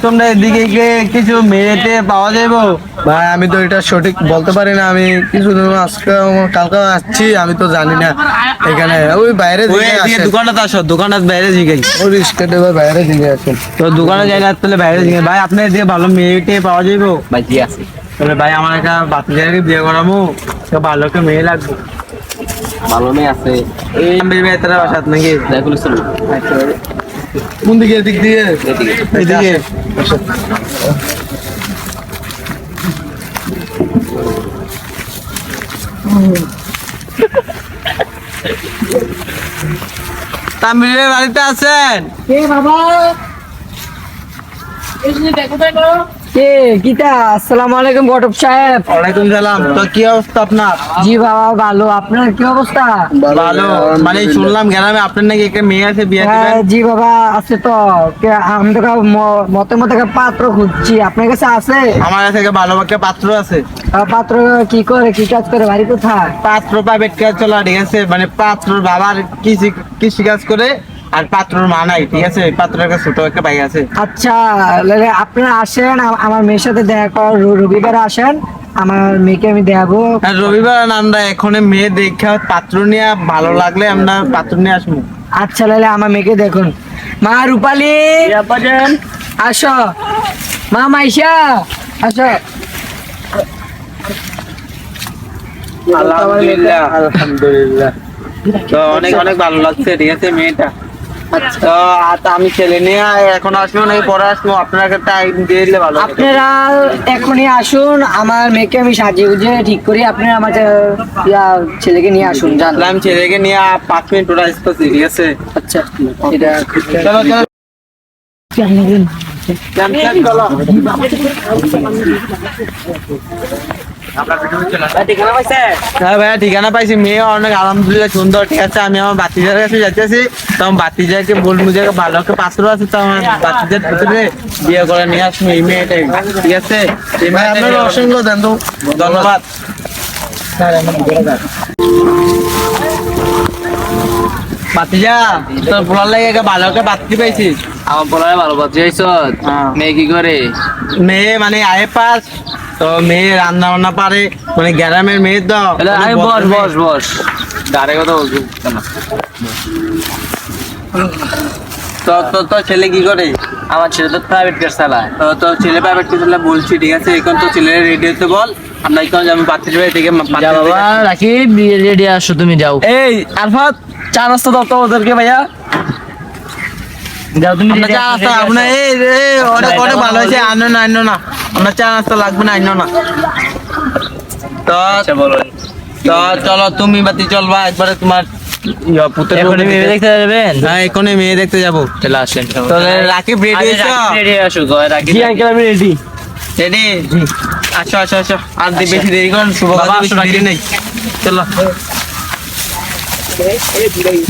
তোমরা এদিকে কিছু মেয়েতে পাওয়া যাবো? ভাই আমি তো এটা সঠিক বলতে পারি না, আমি কিছু আজকে কালকে আসছি, আমি তো জানি না। এখানে ওই বাইরে দোকানটা আসো, দোকানটা বাইরে জিগাই, ওই রিস্কা দেবে বাইরে দিকে আসেন। তো দোকানে যাই না তাহলে বাইরে জিগাই। ভাই আপনার এদিকে ভালো মেয়েটে পাওয়া যাবো? ভাই জি আছে। তাহলে ভাই আমার একটা বাচ্চাকে বিয়ে করাবো, তো ভালো একটা মেয়ে লাগবে। ভালো মেয়ে আছে এই বেতরা বাসাত নাকি? দেখুন চলুন। কোন দিকে? এদিক দিয়ে? এদিকে তামিলের বাড়িতে আছেন? কে বাবা? কে কিটা? আসসালামু আলাইকুম ঘটক সাহেব। ওয়ালাইকুম সালাম। তো কি অবস্থা আপনার? জি বাবা ভালো, আপনার কি অবস্থা? ভালো। মানে শুনলাম গ্রামে আপনার নাকি একটা মেয়ে আছে, বিয়ে হ্যাঁ দিবেন? জি বাবা আছে তো। আমি তো মতের মতো একটা পাত্র খুঁজছি, আপনার কাছে আছে? আমার কাছে একটা ভালো একটা পাত্র আছে। পাত্র কি করে, কি কাজ করে, বাড়ি কোথায়? পাত্র প্রাইভেট কাজ চলা, ঠিক আছে? মানে পাত্রর বাবার কৃষি কাজ করে, আর পাত্রর মা নাই, ঠিক আছে? পাত্রের একটা ছোট একটা ভাই আছে। আচ্ছা আপনারা আসেন, আমার মেয়ের সাথে দেখা কর, রবিবার আসেন, আমার মেয়েকে আমি দেখাবো। আর রবিবার আমরা এখন মেয়ে দেখা পাত্র নিয়ে ভালো লাগলে আমরা পাত্র নিয়ে আসবো। আচ্ছা লালে আমার মেয়েকে দেখুন। মা রূপালী আসো, মা মাইশা আসো। আলহামদুলিল্লাহ, আলহামদুলিল্লাহ। তো অনেক অনেক ভালো লাগছে, ঠিক আছে মেয়েটা। তো আমি ছেলে নিয়ে এখন আসবো নাকি পরে আসবো? আপনাকে টাইম দিয়ে দিলে ভালো হতো। আপনারা এখনই আসুন, আমার মেয়েকে আমি সাজিয়ে গুজিয়ে ঠিক করি, আপনারা আমার ছেলেকে নিয়ে আসুন। জান তাহলে আমি ছেলেকে নিয়ে 5 মিনিট ওরা আসতেছি, ঠিক আছে? আচ্ছা এটা চলো চলো। হ্যাঁ ভাইয়া ঠিকানা পাইছি, মেয়ে অনেক আলহামদুলিল্লাহ সুন্দর, ঠিক আছে? আমি আমার বাতিজার কাছে যাইতেছি, তো আমার বাতিজাকে বলবো যে ভালো একটা পাত্র আছে, তো আমার বাতিজার ভিতরে বিয়ে করে নিয়ে আসবো এই মেয়েটাই, ঠিক আছে? এই ভাই আপনার অসংখ্য ধন্যবাদ। বাতিজা তোর বলার লাগে ভালো একটা বাতি পাইছি। আমার বলার ভালো পাচ্ছি। মেয়ে কি করে? মেয়ে মানে আয়ে পাস, তো মেয়ে রান্না বান্না পারে, মানে গ্রামের মেয়ে তো। আমি বস বস বস গাড়ি কথা বলছি কেন? তো তোর ছেলে কি করে? আমার ছেলে তো প্রাইভেট কার চালায়। তো তোর ছেলে প্রাইভেট কিছু বলছি, ঠিক আছে? এখন তো ছেলে রেডি হতে বল, আমরা এখন যাবো বাতির বাড়ি থেকে। বাবা রাখি রেডি আসো, তুমি যাও। এই আরফাত, চা নাস্তা দাও তো ওদেরকে ভাইয়া। যাও তুমি আমরা চা নাস্তা লাগবে না। এই অনেক অনেক ভালো হয়েছে, আনো না আনো না, আমরা চা নাস্তা লাগবে না, আনো না। তো বলো। তো চলো তুমি বাতি চলবা একবারে, তোমার এখনই মেয়ে দেখতে যাবেন? হ্যাঁ এখনই মেয়ে দেখতে যাবো। চলে আসেন। তাহলে রাকিব রেডি হয়েছো? রেডি আসো রাখি। জি আঙ্কেল আমি রেডি। রেডি? আসো আসো আসো, আর বেশি দেরি করেন, শুভ বাবা, বেশি আসো, দেরি নেই, চলো।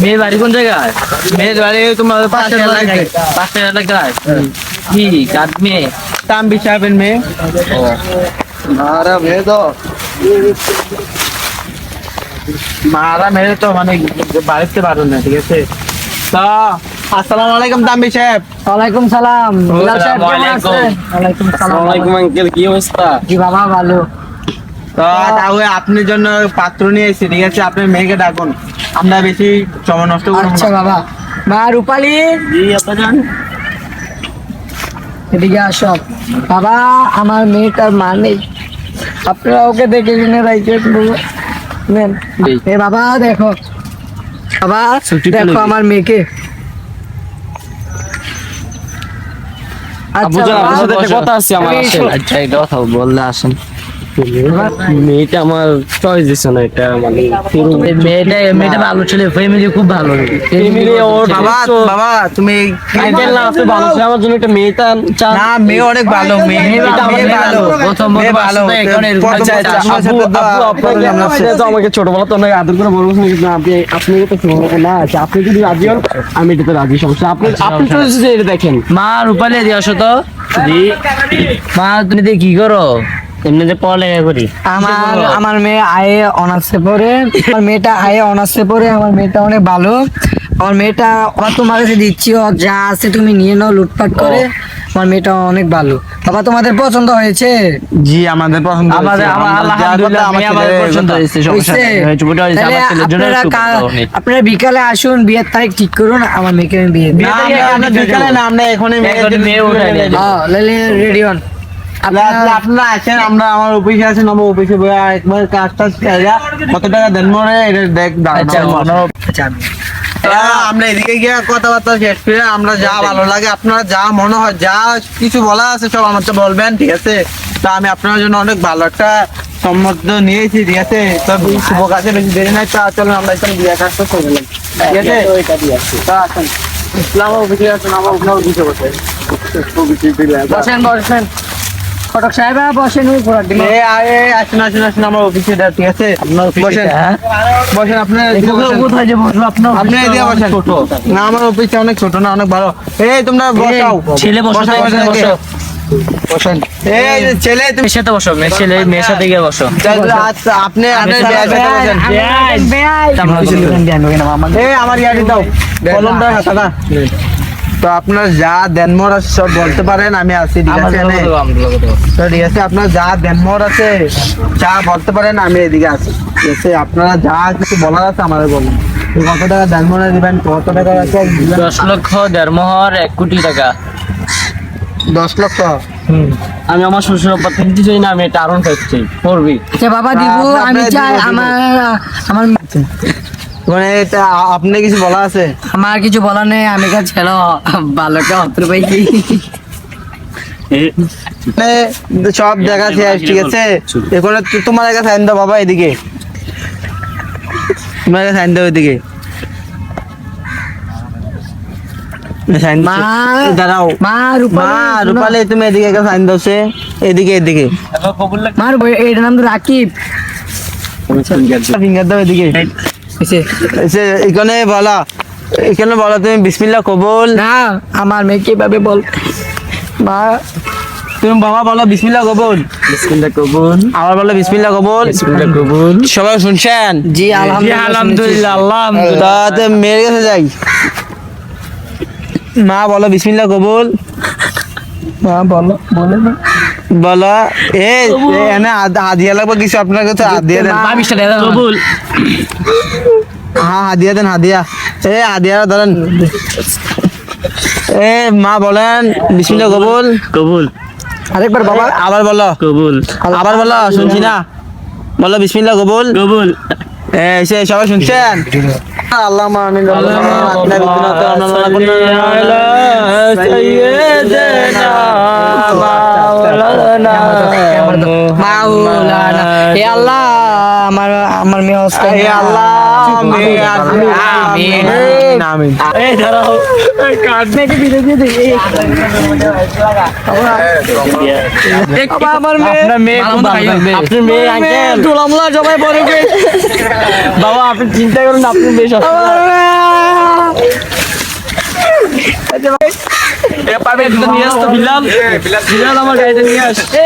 মেয়ে বাড়ি কোন জায়গায়? মেয়ের বাড়ি তোমার পাশে লাগবে। পাশের এলাকায়। কি কাজ মেয়ে? তাম্বি সাহেবের মেয়ে। আরে মেয়ে তো মারা মেরে তো মানে বাড়িতে পারো না, ঠিক আছে? তো আসসালামু আলাইকুম তাম্বি সাহেব। ওয়ালাইকুম সালাম। বিলাল সাহেব কেমন ওয়ালাইকুম। আছেন? ওয়ালাইকুম সালাম। আঙ্কেল, কি অবস্থা? জি বাবা ভালো। তো তাহলে আপনার জন্য পাত্র নিয়ে এসেছি, ঠিক আছে? আপনার মেয়েকে ডাকুন, আমরা বেশি সময় নষ্ট করবো আচ্ছা না। বাবা। মা রূপালী এদিকে আসো। বাবা আমার মেয়েটার মা নেই, আপনারা ওকে দেখে শুনে রাখবেন বাবা। নেন। এ বাবা দেখো, বাবা দেখো আমার মেয়েকে। আচ্ছা বাবা, কথা আছে আমার। আচ্ছা এটা কথা বললে আসেন। মেয়েটা আমার চয়েস দিছে না, এটা মানে মেয়েটা ভালো ছিল, ফ্যামিলি খুব ভালো। ফ্যামিলি ওর বাবা বাবা তুমি আঙ্কেল না আপনি ভালো ছিল, আমার জন্য একটা মেয়েটা চান। না, মেয়ে অনেক ভালো, মেয়ে ভালো, প্রথম মেয়ে ভালো। আচ্ছা আচ্ছা আপু আমাকে ছোটবেলা তো অনেক আদর করে বড় করছেন, কিন্তু আপনি তো শুনবো না। আচ্ছা আপনি যদি রাজি হন আমি এটাতে রাজি। সমস্যা আপনি চয়েস এটা দেখেন। মা রূপালী দিয়ে আসো তো। জি মা তুমি দিয়ে কি করো? এমনিতে পড়ালেখা করি। আমার মেয়ে আয়ে অনার্সে পড়ে, আমার মেয়েটা আয়ে অনার্সে পড়ে, আমার মেয়েটা অনেক ভালো। আমার মেয়েটা আবার তোমার কাছে দিচ্ছি, ও যা আছে তুমি নিয়ে নাও লুটপাট করে। আমার মেয়েটা অনেক ভালো। বাবা তোমাদের পছন্দ হয়েছে? জি আমাদের পছন্দ আমাদের হয়েছে। আমার আমরা যা আলহামদুলিল্লাহ কথা আমি আমার ছেলের পছন্দ কথা। হয়েছে, সমস্যা নেই। হয়েছে বলে হয়েছে, তাহলে আমার ছেলের জন্য আপনারা আপনারা বিকালে আসুন, বিয়ের তারিখ ঠিক করুন, আমার মেয়েকে আমি বিয়ে দিই। না, আমরা বিকালে না, আমরা এখনই মেয়ে উঠাই নিয়ে যাবো। রেডি হন আপনারা আসেন, আমরা আমার অফিসে আছেন, আমার অফিসে বইয়া একবার কাজটা চাইয়া কত টাকা দেন মরে এটা দেখ আচ্ছা, আচ্ছা আমরা এদিকে গিয়ে কথাবার্তা শেষ করে আমরা যা ভালো লাগে আপনারা যা মনে হয় যা কিছু বলা আছে সব আমার তো বলবেন, ঠিক আছে? তা আমি আপনার জন্য অনেক ভালো একটা সম্মত নিয়েছি, ঠিক আছে? তো শুভ কাজে বেশি দেরি নাই, তো চলুন আমরা এখানে বিয়ে কাজটা করে গেলাম, ঠিক আছে? তা আসেন ইসলাম অফিসে আসুন, আমার আপনার অফিসে বসে বসেন বসেন ফটক সাহেব বসেন, ওই ঘোরার দিকে। আসুন আসুন আসুন আমার অফিসে, ঠিক আছে? বসেন বসেন, আপনার কোথায় যে বসলো আপনার? আপনি এদিকে বসেন। না আমার অফিসটা অনেক ছোট না, অনেক ভালো। এই তোমরা বসাও, ছেলে বসো, বসাও, বসো, বসাও। বসো। বসেন। এই যে ছেলে তুমি মেয়ের সাথে বসো, মেয়ের সাথে গিয়ে বসো। আচ্ছা, আপনি আপনার বিয়ে সাথে বসেন। এই আমার ইয়ারি দাও, কলমটা খাতাটা। তো আপনার যা দেনমোর আছে সব বলতে পারেন, আমি আছি, ঠিক আছে? তো ঠিক আছে, আপনার যা দেনমোর আছে যা বলতে পারেন, আমি এদিকে আছি, ঠিক আছে? আপনারা যা কিছু বলার আছে আমাদের বলুন। তো কত টাকা দেনমোরে দিবেন, কত টাকা আছে? 10 লক্ষ দেড়মোহর 1 কোটি টাকা। 10 লক্ষ। আমি আমার শ্বশুর বাড়ি থেকে দিতে চাই না, আমি এটা আরন ফেলছি করবি। আচ্ছা বাবা দিব, আপনার আমি চাই দিব, দিব। আমার মানে এটা আপনি কিছু বলা আছে? আমার কিছু বলার নেই, আমি কাছে ছেড়ো ভালোটা অত্র পাইছি। মানে সব জায়গা শেষ, ঠিক আছে? এখন তোমার কাছে সাইন দাও বাবা, এদিকে তোমার কাছে সাইন দাও, এদিকে সাইন মা দাঁড়াও। মা মা রূপালী তুমি এদিকে একটা সাইন দাও, সে এদিকে এদিকে মার এর নাম তো রাকিব। ফিঙ্গার দাও এদিকে। সে এখানে বলা, এখানে বলা তুমি বিসমিল্লাহ কবুল। না আমার মেয়ে কিভাবে বল মা, তুমি বাবা বলো বিসমিল্লাহ কবুল। বিসমিল্লাহ কবুল, আবার বলো বিসমিল্লাহ কবুল। বিসমিল্লাহ কবুল। সবাই শুনছেন? জি আলহামদুলিল্লাহ আলহামদুলিল্লাহ, আলহামদুলিল্লাহ। তা মেয়ের কাছে যাই। মা বলো বিসমিল্লাহ কবুল। মা বলো বলে না বলো এনে হাদিয়া লাগবে কিছু, আপনার কাছে হাদিয়া দেন। মা বিশটা দেন কবুল। হ্যাঁ হাদিয়া দেন, হাদিয়া। হাদিয়া ধরেন। মা বলেন বিসমিল্লাহ কবুল। কবুল। আরেকবার বাবা আবার বলো কবুল। আবার বলো, শুনছি না, বলো বিসমিল্লাহ কবুল। কবুল। সবাই শুনছেন? আল্লাহ আমিন। মাওলানা হে আল্লাহ আমার আমার মেয়ে হস্তে হে আল্লাহ আমিন আমিন। এই দাঁড়াও, মেয়েকে বিদায় দিয়ে দে আমার মেয়ে আপনার মেয়ে খুব ভালো থাকবে। আপনার মেয়ে আঙ্কেল তুলামলা জবাই পড়ে গেছে বাবা, আপনি চিন্তা করুন, আপনার মেয়ে সব পাবে। নিয়ে আসতো বিলাল, বিলাল আমার গাড়িতে নিয়ে আস। এ